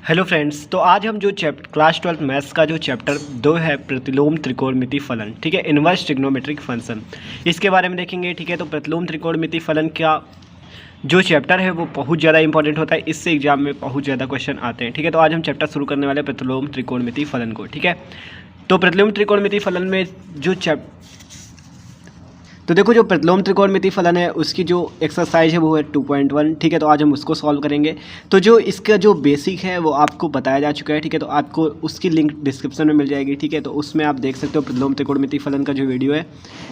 Hello friends, तो आज हम जो क्लास 12 मैथ्स का जो चैप्टर 2 है प्रतिलोम त्रिकोणमिति फलन, ठीक है, इनवर्स ट्रिग्नोमेट्रिक फंक्शन, इसके बारे में देखेंगे। ठीक है, तो प्रतिलोम त्रिकोणमिति फलन का जो चैप्टर है वो बहुत ज़्यादा इंपॉर्टेंट होता है, इससे एग्जाम में बहुत ज़्यादा क्वेश्चन आते हैं। ठीक है, तो आज हम चैप्टर शुरू करने वाले प्रतिलोम त्रिकोणमिति फलन को। ठीक है, तो प्रतिलोम त्रिकोणमिति फलन में जो तो देखो, जो प्रतिलोम त्रिकोणमिति फलन है उसकी जो एक्सरसाइज है वो है 2.1। ठीक है, तो आज हम उसको सॉल्व करेंगे। तो जो इसका जो बेसिक है वो आपको बताया जा चुका है। ठीक है, तो आपको उसकी लिंक डिस्क्रिप्शन में मिल जाएगी। ठीक है, तो उसमें आप देख सकते हो प्रतिलोम त्रिकोणमिति फलन का जो वीडियो है।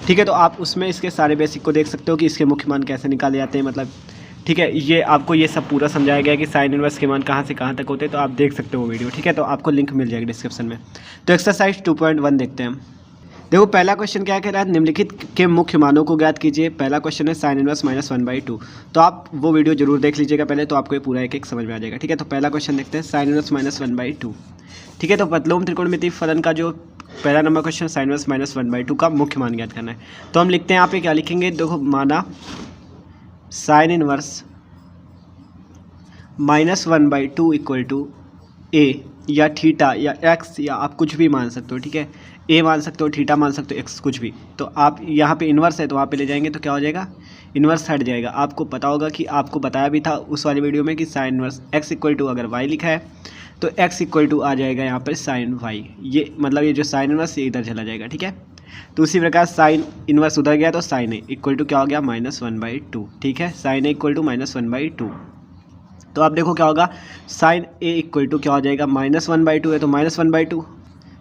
ठीक है, तो आप उसमें इसके सारे बेसिक को देख सकते हो कि इसके मुख्य मान कैसे निकाले जाते हैं, मतलब ठीक है, ये आपको ये सब पूरा समझाया गया है कि साइन इनवर्स के मान कहाँ से कहाँ तक होते हैं। तो आप देख सकते हो वीडियो। ठीक है, तो आपको लिंक मिल जाएगी डिस्क्रिप्शन में। तो एक्सरसाइज 2.1 देखते हैं हम। देखो, पहला क्वेश्चन क्या कह रहा है, निम्नलिखित के मुख्य मानों को ज्ञात कीजिए। पहला क्वेश्चन है साइन इनवर्स -1/2। तो आप वो वीडियो जरूर देख लीजिएगा पहले, तो आपको ये पूरा एक एक समझ में आ जाएगा। ठीक है, तो पहला क्वेश्चन देखते हैं, साइन इनवर्स -1/2। ठीक है, तो प्रतिलोम त्रिकोणमिति फलन का जो पहला नंबर क्वेश्चन साइन इनवर्स -1/2 का मुख्य मान ज्ञात करना है। तो हम लिखते हैं यहाँ पे, क्या लिखेंगे, देखो, माना साइन इनवर्स -1/2 इक्वल टू ए या थीटा या एक्स, या आप कुछ भी मान सकते हो। ठीक है, ए मान सकते हो, थीटा मान सकते हो, एक्स, कुछ भी। तो आप यहाँ पे इन्वर्स है तो वहाँ पे ले जाएंगे तो क्या हो जाएगा, इन्वर्स हट जाएगा। आपको पता होगा कि आपको बताया भी था उस वाली वीडियो में कि sine inverse X equal to अगर वाई लिखा है तो एक्स इक्वल टू आ जाएगा यहाँ पर साइन वाई। ये मतलब ये जो साइन इन्वर्स ये इधर चला जाएगा। ठीक है, तो उसी प्रकार साइन इन्वर्स उधर गया तो साइन ए इक्वल टू क्या हो गया, -1/2। ठीक है, साइन ए इक्वल टू -1/2। तो आप देखो क्या होगा, साइन ए इक्वल टू क्या हो जाएगा, -1/2 है तो -1/2।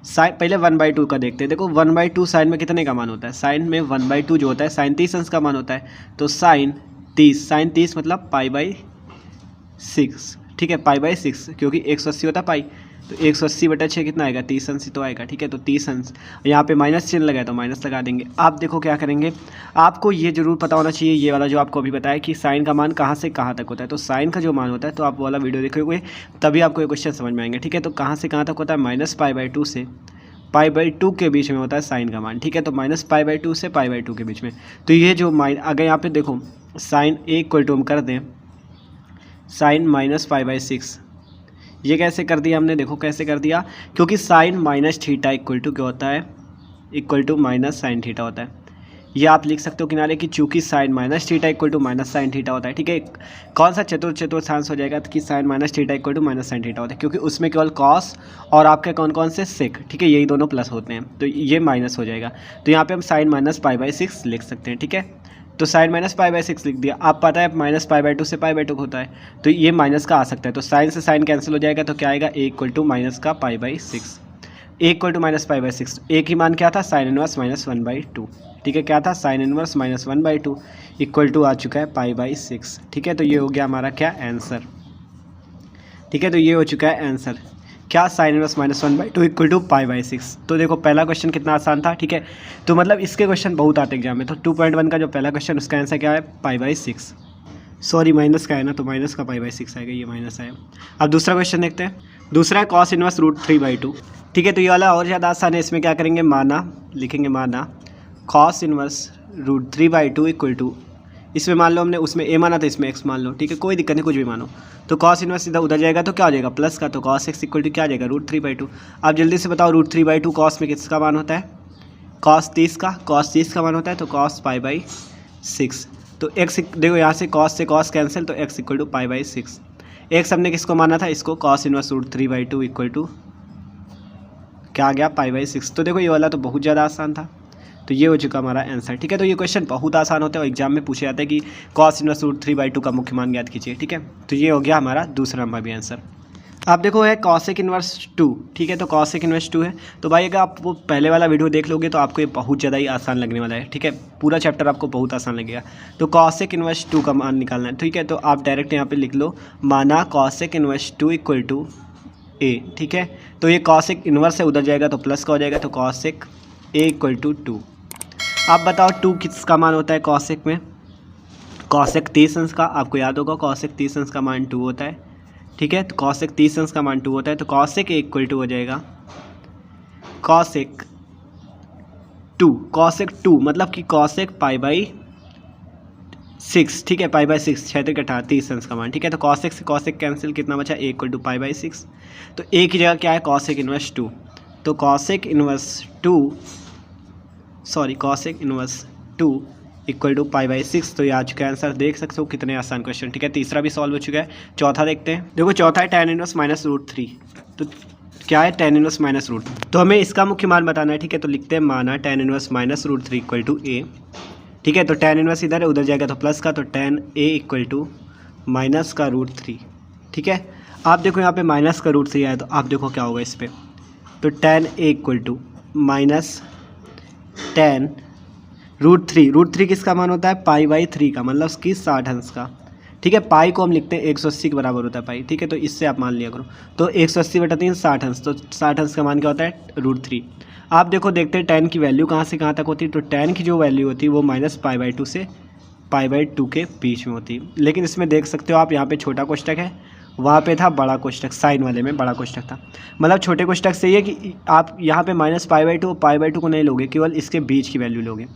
साइन पहले 1/2 का देखते हैं। देखो 1/2 साइन में कितने का मान होता है, साइन में 1/2 जो होता है साइन 30 अंश का मान होता है। तो साइन 30 मतलब π/6। ठीक है, π/6, क्योंकि 180 होता है पाई, तो 180/6 कितना आएगा, 30 अंश ही तो आएगा। ठीक है, तो 30 अंश, यहाँ पे माइनस चिन्ह लगा है तो माइनस लगा देंगे। आप देखो क्या करेंगे, आपको ये जरूर पता होना चाहिए, ये वाला जो आपको अभी बताया कि साइन का मान कहाँ से कहाँ तक होता है। तो साइन का जो मान होता है, तो आप वाला वीडियो देखोगे तभी आपको ये क्वेश्चन समझ में आएंगे। ठीक है, तो कहाँ से कहाँ तक होता है, -π/2 से π/2 के बीच में होता है साइन का मान। ठीक है, तो -π/2 से π/2 के बीच में। तो ये जो अगर यहाँ पे देखो साइन ए इक्वल टू हम कर दें साइन -π/6, ये कैसे कर दिया हमने, देखो कैसे कर दिया, क्योंकि sine minus theta equal to क्या होता है, equal to minus sine theta होता है। ये आप लिख सकते हो किनारे कि चूंकि sine minus theta equal to minus sine theta होता है। ठीक है, कौन सा चतुर्थांश हो जाएगा कि sine minus theta equal to minus sine theta होता है, क्योंकि उसमें केवल कॉस और आपके कौन कौन से सेक, ठीक है, यही दोनों प्लस होते हैं, तो ये माइनस हो जाएगा। तो यहाँ पे हम साइन -π/6 लिख सकते हैं। ठीक है, तो साइन -π/6 लिख दिया। आप पता है -π/2 से π/2 होता है, तो ये माइनस का आ सकता है, तो साइन से साइन कैंसिल हो जाएगा, तो क्या आएगा, ए इक्वल टू माइनस का π/6, ए इक्वल टू -π/6। ए की मान क्या था, साइन इनवर्स -1/2। ठीक है, क्या था, साइन इनवर्स -1/2 इक्वल टू आ चुका है π/6। ठीक है, तो ये हो गया हमारा क्या, आंसर। ठीक है, तो ये हो चुका है आंसर, क्या, साइन इनवर्स -1/2 इक्वल टू π/6। तो देखो पहला क्वेश्चन कितना आसान था। ठीक है, तो मतलब इसके क्वेश्चन बहुत आते एग्जाम में। तो 2.1 का जो पहला क्वेश्चन उसका आंसर क्या है, π/6, सॉरी माइनस का है ना, तो माइनस का π/6 आएगा, ये माइनस आया। अब दूसरा क्वेश्चन देखते हैं। दूसरा है कॉस इनवर्स √3/2। ठीक है, तो ये वाला और ज़्यादा आसान है। इसमें क्या करेंगे, माना लिखेंगे, माना कॉस इनवर्स √3/2 इक्वल टू, इसमें मान लो हमने उसमें ए माना था, इसमें एक्स मान लो। ठीक है, कोई दिक्कत नहीं, कुछ भी मानो। तो कॉस इनवर्स इधर उधर जाएगा तो क्या हो जाएगा, प्लस का, तो कॉस एक्स इक्वल टू क्या आ जाएगा, √3/2। अब जल्दी से बताओ √3/2 कॉस में किसका मान होता है, कॉस 30 का, कॉस 30 का मान होता है, तो कॉस π/6। तो एक्स देखो यहाँ से कॉस कैंसिल, तो एक्स इक्वल टू π/6। एक्स हमने किसको माना था, इसको, कॉस इनवर्स √3/2 इक्वल टू क्या आ गया, π/6। तो देखो ये वाला तो बहुत ज़्यादा आसान था, तो ये हो चुका हमारा आंसर। ठीक है, तो ये क्वेश्चन बहुत आसान होता है और एग्जाम में पूछे जाते हैं कि कॉस इनवर्स √3/2 का मुख्य मान ज्ञात कीजिए। ठीक है, तो ये हो गया हमारा दूसरा नंबर भी आंसर। आप देखो है कॉसेक इनवर्स 2। ठीक है, तो कॉसेक इनवर्स 2 है, तो भाई अगर आप वो पहले वाला वीडियो देख लोगे तो आपको ये बहुत ज़्यादा ही आसान लगने वाला है। ठीक है, पूरा चैप्टर आपको बहुत आसान लगेगा। तो कॉसेक इनवर्स 2 का मान निकालना है। ठीक है, तो आप डायरेक्ट यहाँ पे लिख लो, माना कॉसेक इनवर्स 2 इक्वल टू ए। ठीक है, तो ये कॉसेक इनवर्स से उधर जाएगा तो प्लस का हो जाएगा, तो कॉसेक ए इक्वल टू 2। आप बताओ 2 किसका मान होता है कॉसेक में, कॉसेक 30 अंश का, आपको याद होगा कॉसेक 30 अंश का मान 2 होता है। ठीक है, तो कॉसेक 30 अंश का मान 2 होता है, तो कॉसेक ए इक्वल टू हो जाएगा कॉसेक 2 मतलब कि कॉसेक π/, 6, ठीक है, पाई/6, 6 3 18, 30 अंश का मान, ठीक है। तो कॉस एक्स से कॉस एक कैंसिल, कितना बचा, ए इक्वल टू पाई/6। तो ए की जगह क्या है, कॉसेक इनवर्स 2। तो कॉसेक इनवर्स 2 इक्वल टू पाई/6। तो ये आ चुका है आंसर, देख सकते हो कितने आसान क्वेश्चन, ठीक है। तीसरा भी सॉल्व हो चुका है। चौथा देखते हैं। देखो चौथा है tan इनवर्स -√3। तो क्या है tan इनवर्स -√3, तो हमें इसका मुख्य मान बताना है, ठीक है। तो लिखते हैं माना tan इनवर्स -√3 इक्वल टू ए, ठीक है। तो tan इनवर्स इधर है, उधर जाएगा तो प्लस का, तो tan a equal to minus का √3, ठीक है। आप देखो यहाँ पे माइनस का √3 आया, तो आप देखो क्या होगा इस पर। तो tan a equal to minus tan √3 किसका मान होता है, पाई/3 का, मतलब उसकी 60 अंश का, ठीक है। पाई को हम लिखते हैं 180 के बराबर होता है पाई, ठीक है। तो इससे आप मान लिया करो। तो 180/3 60 अंश, तो 60 अंश का मान क्या होता है, √3। आप देखो देखते हैं tan की वैल्यू कहाँ से कहाँ तक होती है। तो tan की जो वैल्यू होती है वो -π/2 से π/2 के बीच में होती है। लेकिन इसमें देख सकते हो आप, यहाँ पे छोटा कोष्टक है, वहाँ पे था बड़ा कोष्टक, साइन वाले में बड़ा कोष्टक था। मतलब छोटे कोष्टक से ये कि आप यहाँ पे -π/2 π/2 को नहीं लोगे, केवल इसके बीच की वैल्यू लोगे।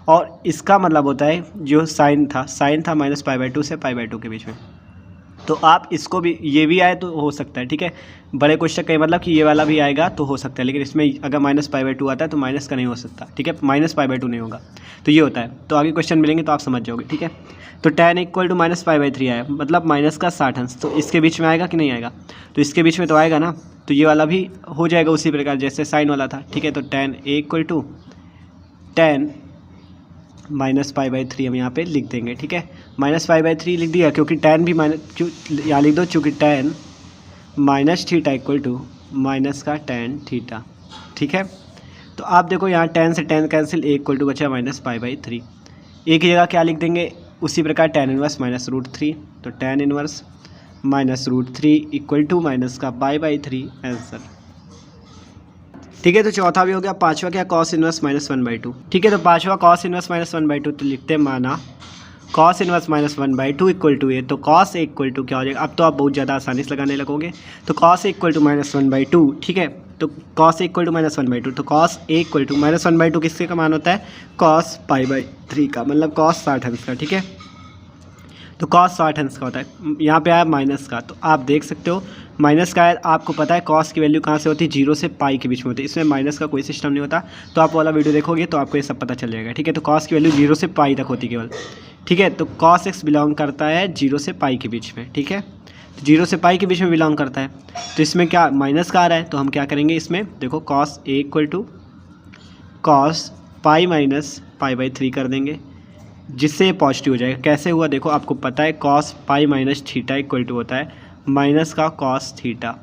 और इसका मतलब होता है जो साइन था -π/2 से π/2 के बीच में। तो आप इसको भी, ये भी आए तो हो सकता है, ठीक है। बड़े क्वेश्चन का मतलब कि ये वाला भी आएगा तो हो सकता है, लेकिन इसमें अगर -π/2 आता है तो माइनस का नहीं हो सकता, ठीक है। -π/2 नहीं होगा, तो ये होता है। तो आगे क्वेश्चन मिलेंगे तो आप समझ जाओगे, ठीक है। तो tan इक्वल टू -π/3 आया, मतलब माइनस का 60 अंश। तो इसके बीच में आएगा कि नहीं आएगा, तो इसके बीच में तो आएगा ना। तो ये वाला भी हो जाएगा उसी प्रकार जैसे साइन वाला था, ठीक है। तो tan a equal to tan -π/3 हम यहाँ पे लिख देंगे, ठीक है। -π/3 लिख दिया, क्योंकि tan भी यहाँ लिख दो, चूँकि tan -θ इक्वल टू माइनस का tan थीटा, ठीक है। तो आप देखो यहाँ tan से tan cancel, a equal to बचा -π/3। a की जगह क्या लिख देंगे, उसी प्रकार tan इनवर्स -√3। तो tan inverse -√3 equal to minus का π/3 आंसर, ठीक है। तो चौथा भी हो गया। पांचवा क्या, cos इनवर्स -1/2, ठीक है। तो पांचवा cos इनवर्स -1/2, तो लिखते हैं माना cos इनवर्स -1/2 इक्वल टू ए। तो cos a इक्वल टू क्या हो जाएगा, अब तो आप बहुत ज़्यादा आसानी से लगाने लगोगे। तो cos a इक्वल टू -1/2, ठीक है। तो cos a इक्वल टू -1/2, तो cos a इक्वल टू -1/2 किसके का मान होता है, cos π/3 का, मतलब cos 60 अंश का, ठीक है। तो cos 60 अंश का होता है। यहाँ पे आया माइनस का, तो आप देख सकते हो माइनस का है। आपको पता है cos की वैल्यू कहाँ से होती है, 0 से पाई के बीच में होती है। इसमें माइनस का कोई सिस्टम नहीं होता। तो आप वाला वीडियो देखोगे तो आपको ये सब पता चल जाएगा, ठीक है। तो cos की वैल्यू 0 से पाई तक होती है केवल, ठीक है। तो cos x बिलोंग करता है 0 से पाई के बीच में, ठीक है। 0 से पाई के बीच में बिलोंग करता है। तो इसमें क्या माइनस का आ रहा है, तो हम क्या करेंगे इसमें, देखो cos a equal to cos pi minus π/3 कर देंगे, जिससे ये पॉजिटिव हो जाएगा। कैसे हुआ देखो, आपको पता है cos pi minus theta equal to होता है माइनस का cos थीटा,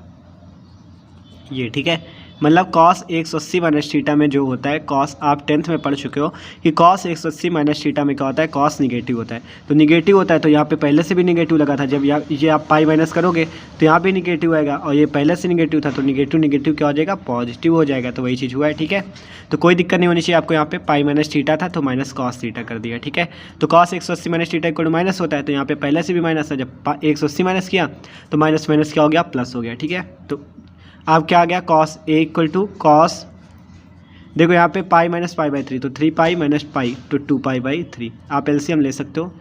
ये, ठीक है। मतलब cos 180 माइनस थीटा में जो होता है cos, आप 10th में पढ़ चुके हो कि cos 180 माइनस थीटा में क्या होता है, cos निगेटिव होता है। तो निगेटिव होता है, तो यहाँ पे पहले से भी निगेटिव लगा था। जब ये आप पाई माइनस करोगे तो यहाँ पे निगेटिव आएगा, और ये पहले से निगेटिव था, तो निगेटिव क्या हो जाएगा, पॉजिटिव हो जाएगा। तो वही चीज़ हुआ है, ठीक है। तो कोई दिक्कत नहीं होनी चाहिए आपको। यहाँ पे पाई माइनस थीटा था तो माइनस cos थीटा कर दिया, ठीक है। तो cos 180 minus theta equal to minus होता है, तो यहाँ पे पहले से भी माइनस है। जब 180 माइनस किया तो माइनस माइनस क्या हो गया, प्लस हो गया, ठीक है। तो अब क्या आ गया, cos a equal to cos, देखो यहाँ पे पाई माइनस π/3, तो 3 पाई माइनस पाई, तो 2 π/3। आप एलसीएम ले सकते हो,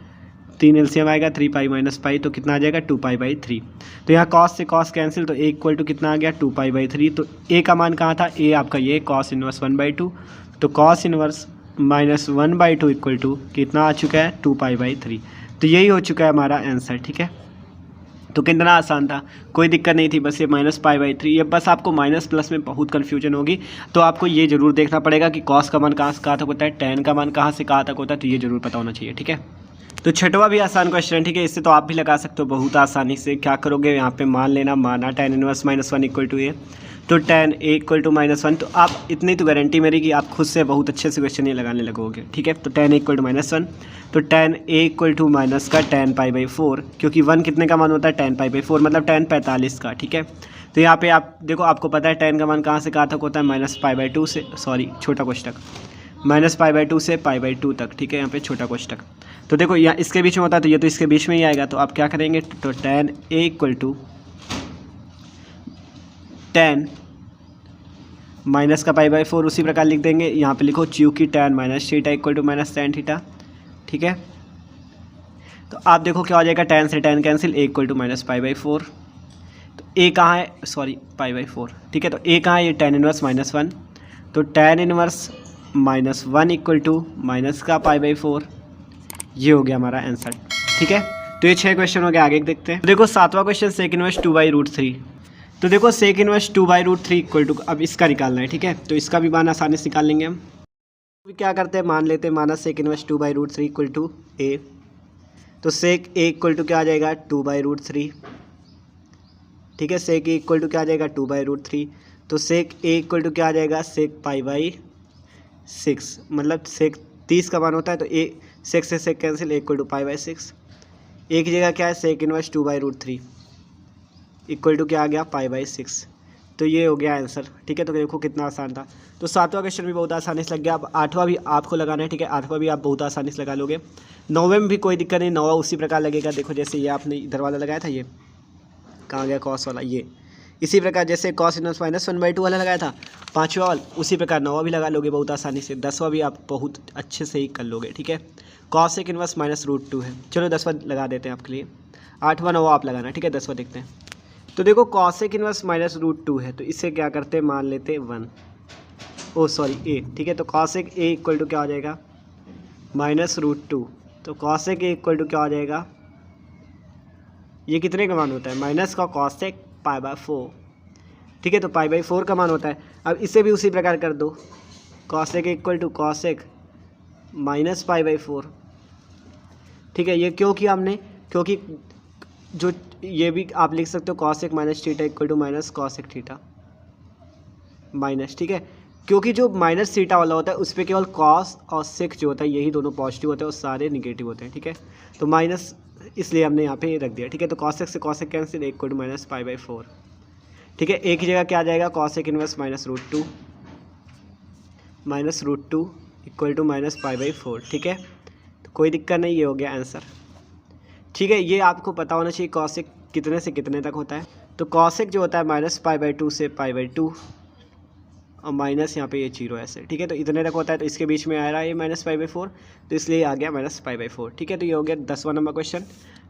3 एलसीएम आएगा, 3 पाई माइनस पाई, तो कितना आ जाएगा, 2 π/3। तो यहाँ cos से cos कैंसिल, तो a इक्वल टू कितना आ गया, 2 π/3। तो a का मान कहाँ था, a आपका ये cos इनवर्स 1/2। तो cos इनवर्स -1/2 इक्वल टू कितना आ चुका है, 2 π/3। तो यही हो चुका है हमारा आंसर, ठीक है। तो कितना आसान था, कोई दिक्कत नहीं थी। बस ये -π/3, ये बस आपको माइनस प्लस में बहुत कन्फ्यूजन होगी। तो आपको ये जरूर देखना पड़ेगा कि cos का मान कहाँ से कहाँ तक होता है, tan का मान कहाँ से कहाँ तक होता है, तो ये जरूर पता होना चाहिए, ठीक है। तो छठवा भी आसान क्वेश्चन, ठीक है। इससे तो आप भी लगा सकते हो बहुत आसानी से। क्या करोगे, यहाँ पे मान लेना, माना tan इनवर्स -1 इक्वल टू ए, तो tan a इक्वल टू -1। तो आप इतनी तो गारंटी मेरी कि आप खुद से बहुत अच्छे से क्वेश्चन ये लगाने लगोगे, ठीक है। तो tan a इक्वल टू -1, तो tan a equal to minus का tan π/4, क्योंकि 1 कितने का मान होता है, tan π/4, मतलब tan 45 का, ठीक है। तो यहाँ पे आप देखो, आपको पता है tan का मान कहाँ से कहाँ तक होता है, -π/2 से, सॉरी छोटा कोष्टक, -π/2 से π/2 तक, ठीक है। यहाँ पे छोटा कोष्टक, तो देखो यहाँ इसके बीच में होता है, तो ये तो इसके बीच में ही आएगा। तो आप क्या करेंगे, तो tan a equal to tan minus का π/4 उसी प्रकार लिख देंगे। यहाँ पे लिखो चूँकि tan minus theta equal to minus tan theta, ठीक है। तो आप देखो क्या हो जाएगा, टेन से tan cancel, A equal to minus pi by four. तो ए कहाँ है, सॉरी पाई बाई फोर, ठीक है। तो ए कहाँ है, ये टेन इनवर्स माइनस वन, तो tan inverse minus one equal to minus का पाई बाई फोर। ये हो गया हमारा आंसर, ठीक है। तो ये 6 क्वेश्चन हो गया, आगे देखते हैं। तो देखो 7वां क्वेश्चन, सेक इनवर्स 2/√3। तो देखो सेक इनवर्स 2/√3 इक्वल टू, अब इसका निकालना है, ठीक है। तो इसका भी मान आसानी से निकाल लेंगे हम। क्या करते हैं, मान लेते हैं माना सेक इनवर्स 2/√3 इक्वल टू ए। तो सेक ए इक्वल टू क्या आ जाएगा, 2/√3, ठीक है। सेक ए इक्वल टू क्या आ जाएगा, 2/√3। तो सेक ए इक्वल टू क्या आ जाएगा, सेक पाई बाई 6, मतलब सेक 30 का मान होता है। तो ए सेक से sec cancel, A equal to pi by 6। एक जगह क्या है, सेक इनवर्स 2/√3 इक्वल टू क्या आ गया, पाई बाई 6। तो ये हो गया आंसर, ठीक है। तो देखो कितना आसान था। तो 7वां क्वेश्चन भी बहुत आसानी से लग गया। अब 8वां भी आपको लगाना है, ठीक है। 8वां भी आप बहुत आसानी से लगा लोगे। 9वें में भी कोई दिक्कत नहीं, 9वां उसी प्रकार लगेगा। देखो जैसे ये आपने इधर वाला लगाया था, ये कहाँ गया कॉस वाला, ये इसी प्रकार जैसे कॉस इनवर्स माइनस 1/2 वाला लगाया था 5वां वाला, उसी प्रकार 9वां भी लगा लोगे बहुत आसानी से। 10वां भी आप बहुत अच्छे से ही कर लोगे, ठीक है। कॉसेक इनवर्स -√2 है, चलो 10वां लगा देते हैं आपके लिए। 8वां 9वां आप लगाना, ठीक है। 10वां देखते हैं। तो देखो कॉसेक इनवर्स -√2 है, तो इससे क्या करते हैं, मान लेते हैं 1, ओ सॉरी ए, ठीक है। तो कॉसेक ए इक्वल टू क्या हो जाएगा, -√2। तो कॉसेक ए इक्वल टू क्या हो जाएगा, ये कितने का मान होता है, माइनस का कॉसेक पाई बाई 4, ठीक है। तो पाई बाई 4 का मान होता है। अब इसे भी उसी प्रकार कर दो, cosec equal to cosec minus pi by 4, ठीक है। ये क्यों किया हमने, क्योंकि जो ये भी आप लिख सकते हो cosec minus theta equal to minus cosec theta minus, ठीक है। क्योंकि जो माइनस थीटा वाला होता है उस पर केवल कॉस और सेक जो होता है यही दोनों पॉजिटिव होते हैं और सारे निगेटिव होते हैं, ठीक है। तो माइनस इसलिए हमने यहाँ पे रख दिया, ठीक है। तो कॉसेक से cosec cancel, equal to minus pi by 4, ठीक है। एक ही जगह क्या आ जाएगा, cosec inverse -√2 equal to minus pi by 4, ठीक है। तो कोई दिक्कत नहीं, ये हो गया आंसर, ठीक है। ये आपको पता होना चाहिए कॉसेक कितने से कितने तक होता है। तो कॉसेक जो होता है -π/2 से π/2 और माइनस यहाँ पे ये 0 ऐसे, ठीक है। तो इतने तक होता है, तो इसके बीच में आ रहा है ये -π/4, तो इसलिए आ गया -π/4, ठीक है। तो ये हो गया 10वां नंबर क्वेश्चन।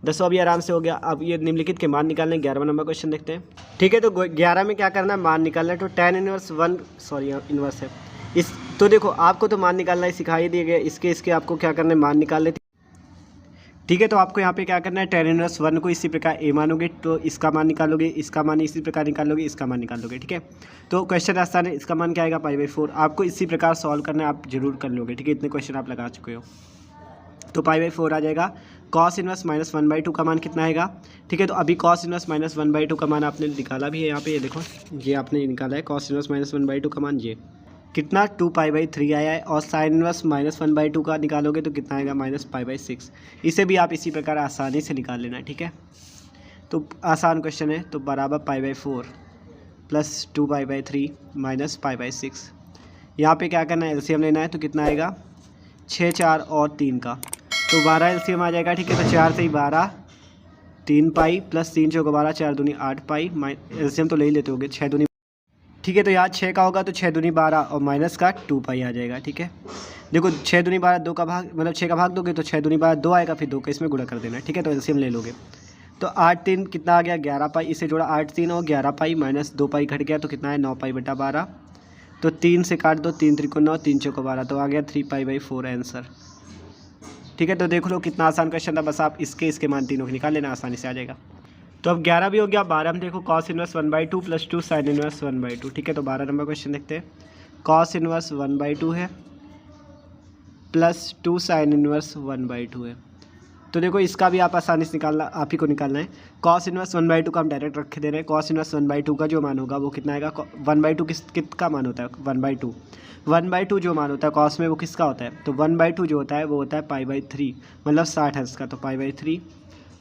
10वां भी आराम से हो गया। अब ये निम्नलिखित के मान निकालने, 11वां नंबर क्वेश्चन देखते हैं, ठीक है। तो 11 में क्या करना है, मान निकालना है। तो tan इनवर्स 1, सॉरी इनवर्स है इस, तो देखो आपको तो मान निकालना ही सिखाई दिया गया, इसके आपको क्या करना है, मान निकाल लेते, ठीक है। तो आपको यहाँ पे क्या करना है, tan इनवर्स 1 को इसी प्रकार ए मानोगे तो इसका मान निकालोगे, इसका मान इसी प्रकार निकालोगे, इसका मान निकालोगे, ठीक है। तो क्वेश्चन आसान है, इसका मान क्या आएगा, π/4। आपको इसी प्रकार सॉल्व करना है, आप जरूर कर लोगे, ठीक है। इतने क्वेश्चन आप लगा चुके हो। तो π/4 आ जाएगा। कॉस इनवर्स -1/2 का मान कितना आएगा, ठीक है। तो अभी कॉस इनवर्स -1/2 का मान आपने निकाला भी है, यहाँ पे ये देखो, ये आपने निकाला है कॉस इनवर्स -1/2 का मान, ये कितना 2π/3 आया है। और साइन इनवर्स -1/2 का निकालोगे तो कितना आएगा, -π/6। इसे भी आप इसी प्रकार आसानी से निकाल लेना, ठीक है। तो आसान क्वेश्चन है। तो बराबर π/4 प्लस 2π/3 माइनस π/6। यहाँ पे क्या करना है, एलसीएम लेना है। तो कितना आएगा, 6, 4 और 3 का, तो 12 एलसीएम आ जाएगा, ठीक है। तो 4 से ही 12, 3 पाई प्लस 3 चौका 12, 4 दूनी 8 पाई, एलसीएम तो ले ही लेते होगे, 6 दूनी, ठीक है। तो यहाँ 6 का होगा तो 6 दूनी 12 और माइनस का 2 पाई आ जाएगा, ठीक है। देखो 6 दूनी 12, 2 का भाग, मतलब 6 का भाग दोगे तो 6 दूनी 12 2 आएगा, फिर 2 का इसमें गुणा कर देना है, ठीक है। तो एलसीएम ले लोगे। तो 8 3 कितना आ गया, 11 पाई, इसे जोड़ा 8 3 और 11 पाई, माइनस 2 पाई घट गया तो कितना है, 9 पाई/12। तो 3 से काट दो, 3 त्रिकोण 9, 3 चौका 12, तो आ गया 3π/4 आंसर, ठीक है। तो देख लो कितना आसान क्वेश्चन था, बस आप इसके मान तीनों के निकाल लेना, आसानी से आ जाएगा। तो अब 11 भी हो गया। 12 में देखो cos inverse 1/2 plus 2 sine inverse 1/2, ठीक है। तो 12 नंबर क्वेश्चन देखते हैं। कॉस इनवर्स 1/2 है प्लस 2 साइन इनवर्स 1/2 है। तो देखो इसका भी आप आसानी से निकालना, आप ही को निकालना है। कॉस इनवर्स 1/2 का हम डायरेक्ट रख दे रहे हैं। कॉस इनवर्स 1/2 का जो मान होगा वो कितना आएगा, 1/2 किसका मान होता है, 1/2 जो मान होता है कॉस में वो किसका होता है, तो 1/2 जो होता है वो होता है π/3, मतलब 60 हर्ट्ज का। तो π/3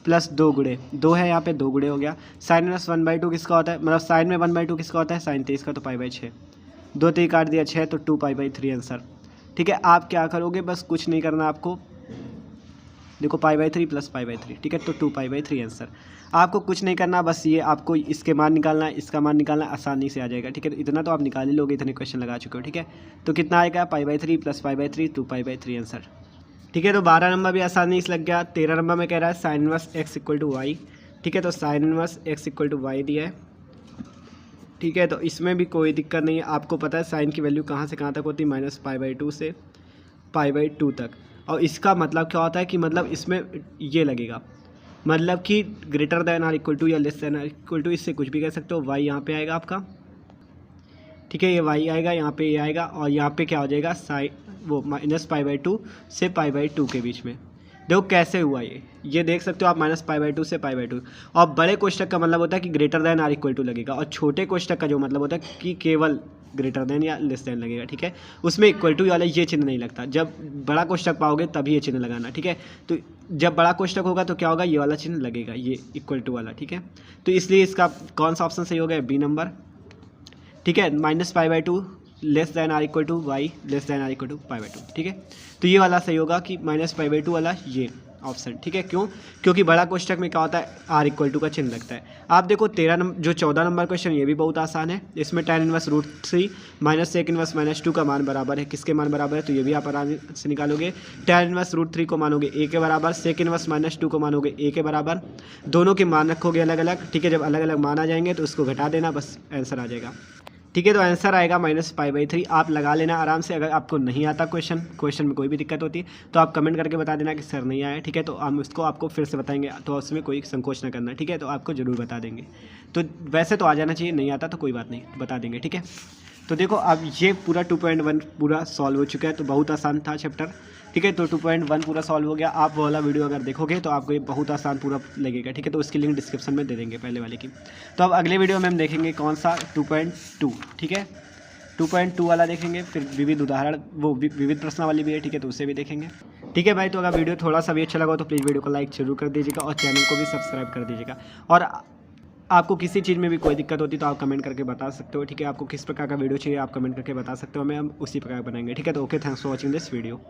प्लस 2 गुणे 2 है, यहाँ पे 2 गुणे हो गया। साइन इनवर्स 1/2 किसका होता है, मतलब साइन में 1/2 किसका होता है, साइन 23 का, तो π/6, 2 3 काट दिया 6, तो 2π/3 आंसर, ठीक है। आप क्या करोगे, बस कुछ नहीं करना आपको, देखो π/3 प्लस π/3, ठीक है। तो 2π/3 आंसर, आपको कुछ नहीं करना, बस ये आपको इसके मान निकालना है, इसका मान निकालना, आसानी से आ जाएगा, ठीक है। तो इतना तो आप निकाल ही लोगे, इतने क्वेश्चन लगा चुके हो, ठीक है। तो कितना आएगा, π/3 प्लस π/3 2π/3 आंसर, ठीक है। तो 12 नंबर भी आसानी से लग गया। 13 नंबर में कह रहा है sine inverse x equal to Y. ठीक है, तो sine inverse x equal to Y दिया है। ठीक है, तो इसमें भी कोई दिक्कत नहीं है। आपको पता है साइन की वैल्यू कहाँ से कहाँ तक होती है, -π/2 से π/2 तक। और इसका मतलब क्या होता है कि मतलब इसमें ये लगेगा, मतलब कि greater than or equal to या less than or equal to, इससे कुछ भी कह सकते हो। y यहाँ पे आएगा आपका, ठीक है, ये y आएगा, यहाँ पे ये आएगा, और यहाँ पे क्या हो जाएगा साइन वो -π/2 से π/2 के बीच में। देखो कैसे हुआ ये देख सकते हो आप, -π/2 से π/2। और बड़े कोष्ठक का मतलब होता है कि greater than or equal to लगेगा, और छोटे कोष्ठक का जो मतलब होता है कि केवल ग्रेटर देन या लेस देन लगेगा। ठीक है, उसमें इक्वल टू वाला ये चिन्ह नहीं लगता। जब बड़ा कोष्ठक पाओगे तभी ये चिन्ह लगाना। ठीक है, तो जब बड़ा कोष्ठक होगा तो क्या होगा, ये वाला चिन्ह लगेगा, ये इक्वल टू वाला। ठीक है, तो इसलिए इसका कौन सा ऑप्शन सही होगा, बी नंबर। ठीक है, -π/2 less than or equal to y less than or equal to π/2। ठीक है, तो ये वाला सही होगा कि -π/2 वाला ये ऑप्शन। ठीक है, क्यों, क्योंकि बड़ा कोष्ठक में क्या होता है, आर इक्वल टू का चिन्ह लगता है। आप देखो 13 नंबर जो 14 नंबर क्वेश्चन, ये भी बहुत आसान है। इसमें tan इनवर्स √3 -sec इनवर्स -2 का मान बराबर है, किसके मान बराबर है, तो ये भी आप आराम से निकालोगे। tan इनवर्स √3 को मानोगे a के बराबर, sec इनवर्स -2 को मानोगे a के बराबर, दोनों के मान रखोगे अलग अलग। ठीक है, जब अलग अलग मान आ जाएंगे तो उसको घटा देना, बस आंसर आ जाएगा। ठीक है, तो आंसर आएगा -π/3। आप लगा लेना आराम से। अगर आपको नहीं आता क्वेश्चन में कोई भी दिक्कत होती है तो आप कमेंट करके बता देना कि सर नहीं आया। ठीक है, तो हम उसको आपको फिर से बताएंगे, तो उसमें कोई संकोच ना करना। ठीक है, तो आपको ज़रूर बता देंगे। तो वैसे तो आ जाना चाहिए, नहीं आता तो कोई बात नहीं, बता देंगे। ठीक है, तो देखो अब ये पूरा 2.1 पूरा सॉल्व हो चुका है। तो बहुत आसान था चैप्टर। ठीक है, तो 2.1 पूरा सॉल्व हो गया। आप वो वाला वीडियो अगर देखोगे तो आपको ये बहुत आसान पूरा लगेगा। ठीक है, तो उसकी लिंक डिस्क्रिप्शन में दे देंगे पहले वाले की। तो अब अगले वीडियो में हम देखेंगे कौन सा 2.2। ठीक है, 2.2 वाला देखेंगे, फिर विविध उदाहरण, वो विविध प्रश्नावली भी है। ठीक है, तो उसे भी देखेंगे। ठीक है भाई, तो अगर वीडियो थोड़ा सा भी अच्छा लगा तो प्लीज़ वीडियो को लाइक जरूर कर दीजिएगा और चैनल को भी सब्सक्राइब कर दीजिएगा। और आपको किसी चीज़ में भी कोई दिक्कत होती तो आप कमेंट करके बता सकते हो। ठीक है, आपको किस प्रकार का वीडियो चाहिए आप कमेंट करके बता सकते हो, हम उसी प्रकार बनाएंगे। ठीक है, तो okay, thanks for watching this video.